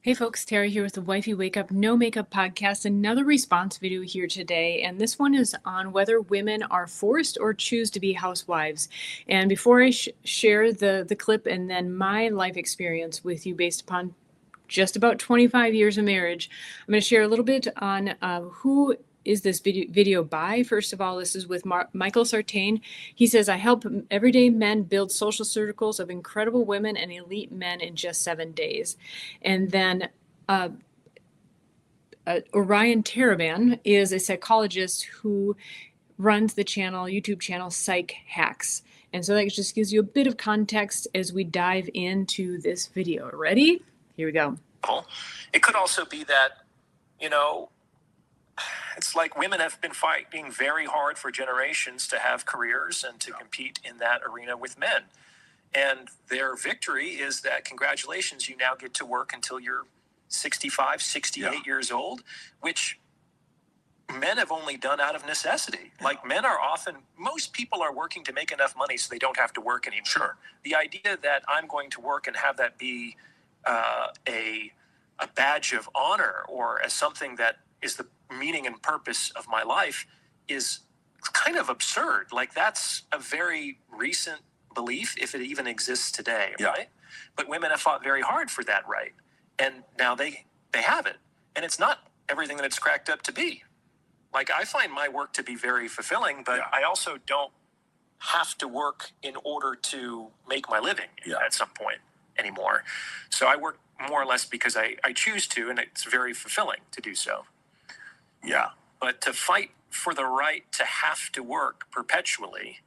Hey folks, Tara here with the Wifey Wakeup No Makeup Podcast. Another response video here today, and this one is on whether women are forced or choose to be housewives. And before I share the clip and then my life experience with you based upon just about 25 years of marriage, I'm going to share a little bit on who is this video by. First of all, this is with Michael Sartain. He says, I help everyday men build social circles of incredible women and elite men in just 7 days. And then Orion Taraban is a psychologist who runs the YouTube channel Psych Hacks. And so that just gives you a bit of context as we dive into this video. Ready? Here we go. It could also be that, it's like women have been fighting very hard for generations to have careers and to compete in that arena with men. And their victory is that, congratulations, you now get to work until you're 65, 68 years old, which men have only done out of necessity. Like, men are often, most people are working to make enough money so they don't have to work anymore. Sure. The idea that I'm going to work and have that be a badge of honor or as something that is the meaning and purpose of my life is kind of absurd. Like, that's a very recent belief, if it even exists today, right? But women have fought very hard for that right. And now they have it. And it's not everything that it's cracked up to be. Like, I find my work to be very fulfilling, but I also don't have to work in order to make my living at some point anymore. So I work more or less because I choose to, and it's very fulfilling to do so. Yeah. But to fight for the right to have to work perpetually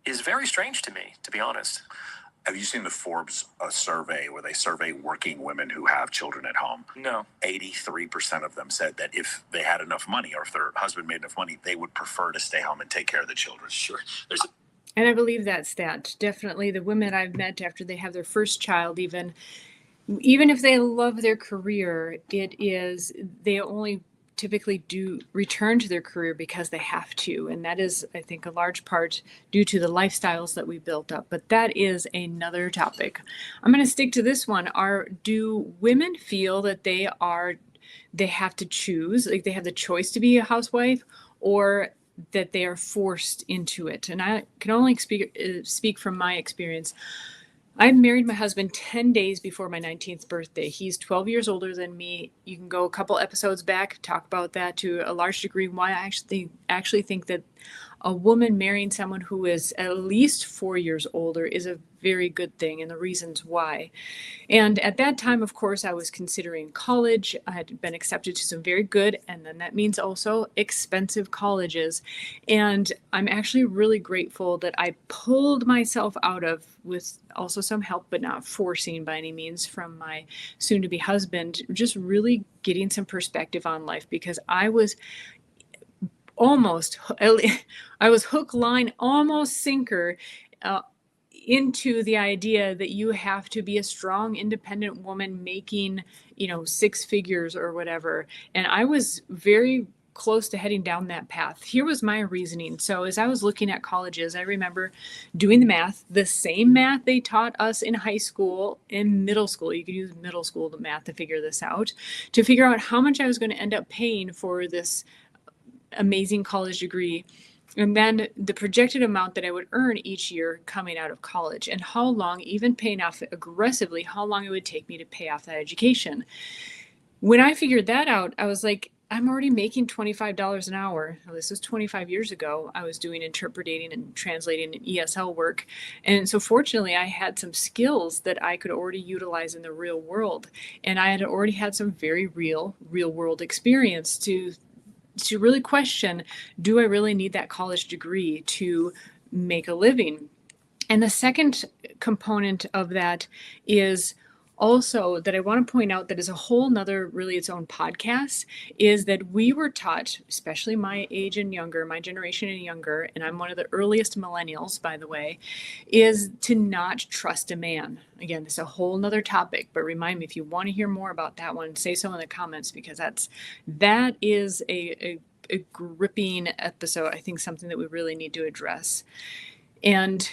is very strange to me, to be honest. Have you seen the Forbes survey where they survey working women who have children at home? No. 83% of them said that if they had enough money or if their husband made enough money, they would prefer to stay home and take care of the children. Sure. And I believe that stat. Definitely the women I've met after they have their first child, even if they love their career, they only typically do return to their career because they have to. And that is, I think, a large part due to the lifestyles that we built up. But that is another topic. I'm going to stick to this one. Do women feel that they have to choose, like they have the choice to be a housewife, or that they are forced into it? And I can only speak from my experience. I married my husband 10 days before my 19th birthday. He's 12 years older than me. You can go a couple episodes back, talk about that to a large degree, why I actually think that a woman marrying someone who is at least 4 years older is a very good thing, and the reasons why. And at that time, of course, I was considering college. I had been accepted to some very good, and then that means also expensive colleges. And I'm actually really grateful that I pulled myself out of, with also some help, but not forcing by any means, from my soon-to-be husband, just really getting some perspective on life, because I was hook, line, almost sinker into the idea that you have to be a strong, independent woman making, 6 figures or whatever. And I was very close to heading down that path. Here was my reasoning. So as I was looking at colleges, I remember doing the math, the same math they taught us in high school, in middle school. You could use middle school math to figure this out, to figure out how much I was going to end up paying for this amazing college degree, and then the projected amount that I would earn each year coming out of college, and how long, even paying off aggressively, how long it would take me to pay off that education. When I figured that out, I was like, I'm already making $25 an hour. Now, this was 25 years ago. I was doing interpreting and translating and ESL work. And so fortunately, I had some skills that I could already utilize in the real world. And I had already had some very real world experience to really question, do I really need that college degree to make a living? And the second component of that is also that I want to point out, that is a whole nother, really its own podcast, is that we were taught, especially my age and younger, my generation and younger, and I'm one of the earliest millennials, by the way, is to not trust a man. Again, this is a whole nother topic, but remind me, if you want to hear more about that one, say so in the comments, because that is a gripping episode. I think something that we really need to address. And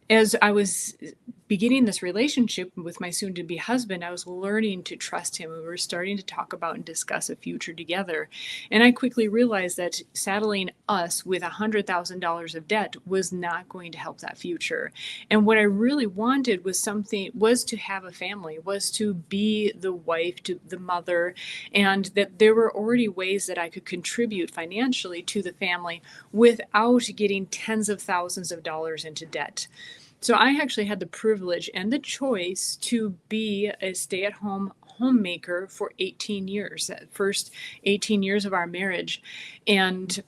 as I was beginning this relationship with my soon-to-be husband, I was learning to trust him. We were starting to talk about and discuss a future together. And I quickly realized that saddling us with $100,000 of debt was not going to help that future. And what I really wanted was to have a family, was to be the wife, to the mother, and that there were already ways that I could contribute financially to the family without getting tens of thousands of dollars into debt. So I actually had the privilege and the choice to be a stay-at-home homemaker for 18 years, that first 18 years of our marriage. And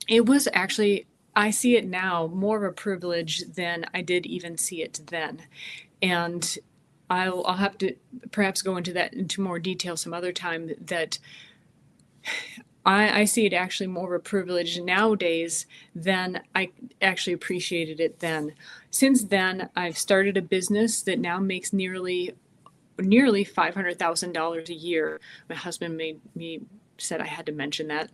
it was actually, I see it now, more of a privilege than I did even see it then. And I'll have to perhaps go into more detail some other time, that I see it actually more of a privilege nowadays than I actually appreciated it then. Since then, I've started a business that now makes nearly $500,000 a year. My husband said I had to mention that,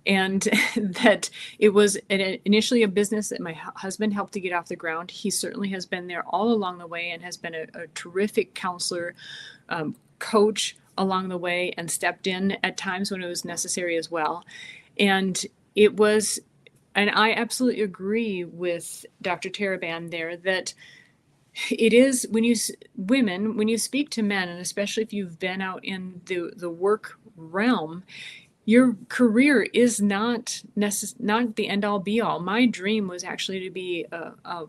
and that it was initially a business that my husband helped to get off the ground. He certainly has been there all along the way and has been a terrific counselor, coach along the way, and stepped in at times when it was necessary as well. And I absolutely agree with Dr. Taraban there, that it is, when you speak to men, and especially if you've been out in the work realm, your career is not the end all be all. My dream was actually to be a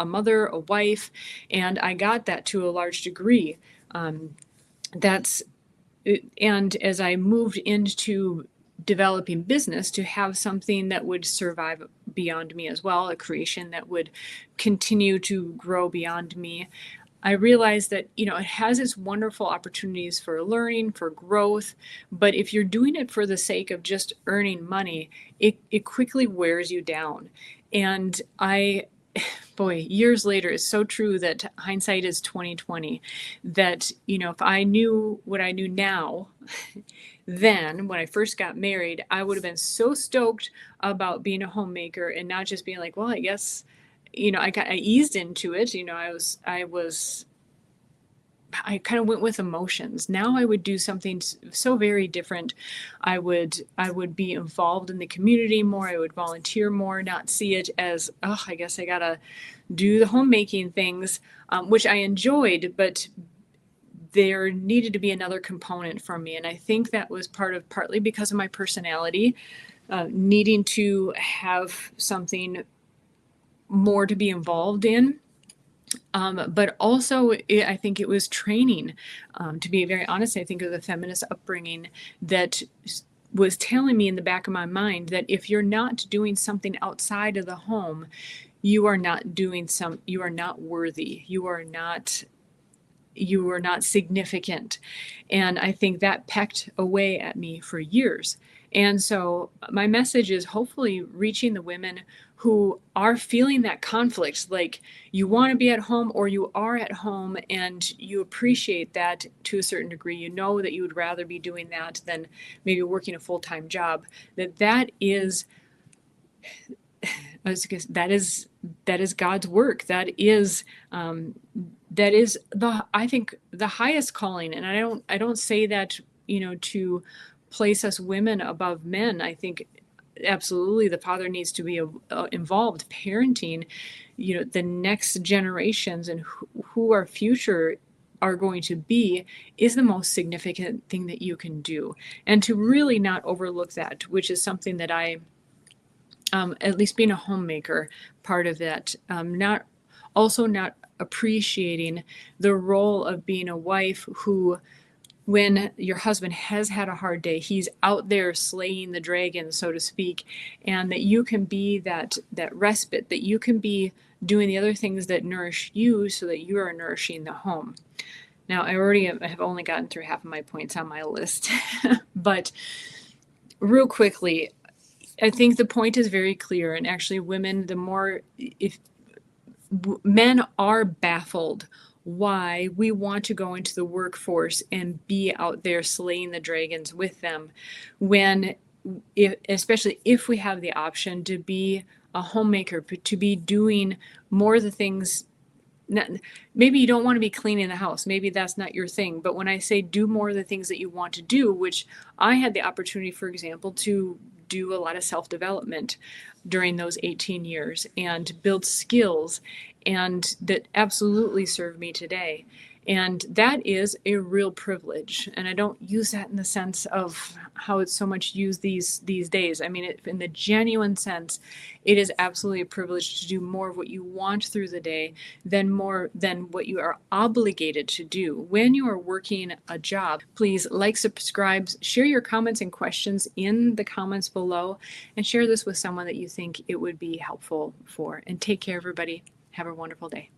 mother, a wife, and I got that to a large degree. And as I moved into developing business, to have something that would survive beyond me as well, a creation that would continue to grow beyond me, I realized that, it has its wonderful opportunities for learning, for growth, but if you're doing it for the sake of just earning money, it quickly wears you down. And years later, it's so true that hindsight is 2020, that, if I knew what I knew now, then when I first got married, I would have been so stoked about being a homemaker and not just being like, well, I guess, I eased into it. I kind of went with emotions. Now I would do something so very different. I would be involved in the community more. I would volunteer more, not see it as, I guess I gotta do the homemaking things, which I enjoyed, but there needed to be another component for me. And I think that was partly because of my personality, needing to have something more to be involved in. But also, I think it was training. To be very honest, I think it was a feminist upbringing that was telling me in the back of my mind that if you're not doing something outside of the home, you are not worthy. You are not significant. And I think that pecked away at me for years. And so my message is hopefully reaching the women who are feeling that conflict, like you want to be at home or you are at home, and you appreciate that to a certain degree. You know that you would rather be doing that than maybe working a full-time job. That is God's work. That is I think the highest calling. And I don't say that, to place us women above men. I think absolutely the father needs to be involved. Parenting, the next generations and who our future are going to be is the most significant thing that you can do. And to really not overlook that, which is something that I, at least being a homemaker, part of that, not appreciating the role of being a wife who, when your husband has had a hard day, he's out there slaying the dragon, so to speak, and that you can be that respite, that you can be doing the other things that nourish you so that you are nourishing the home. Now, I have only gotten through half of my points on my list, but real quickly, I think the point is very clear. And actually, women, if men are baffled why we want to go into the workforce and be out there slaying the dragons with them, especially if we have the option to be a homemaker, to be doing more of the things maybe you don't want to be cleaning the house. Maybe that's not your thing. But when I say do more of the things that you want to do, which I had the opportunity, for example, to do a lot of self-development during those 18 years and build skills, and that absolutely serve me today. And that is a real privilege. And I don't use that in the sense of how it's so much used these days. I mean, in the genuine sense, it is absolutely a privilege to do more of what you want through the day than more than what you are obligated to do. When you are working a job, please like, subscribe, share your comments and questions in the comments below, and share this with someone that you think it would be helpful for. And take care, everybody. Have a wonderful day.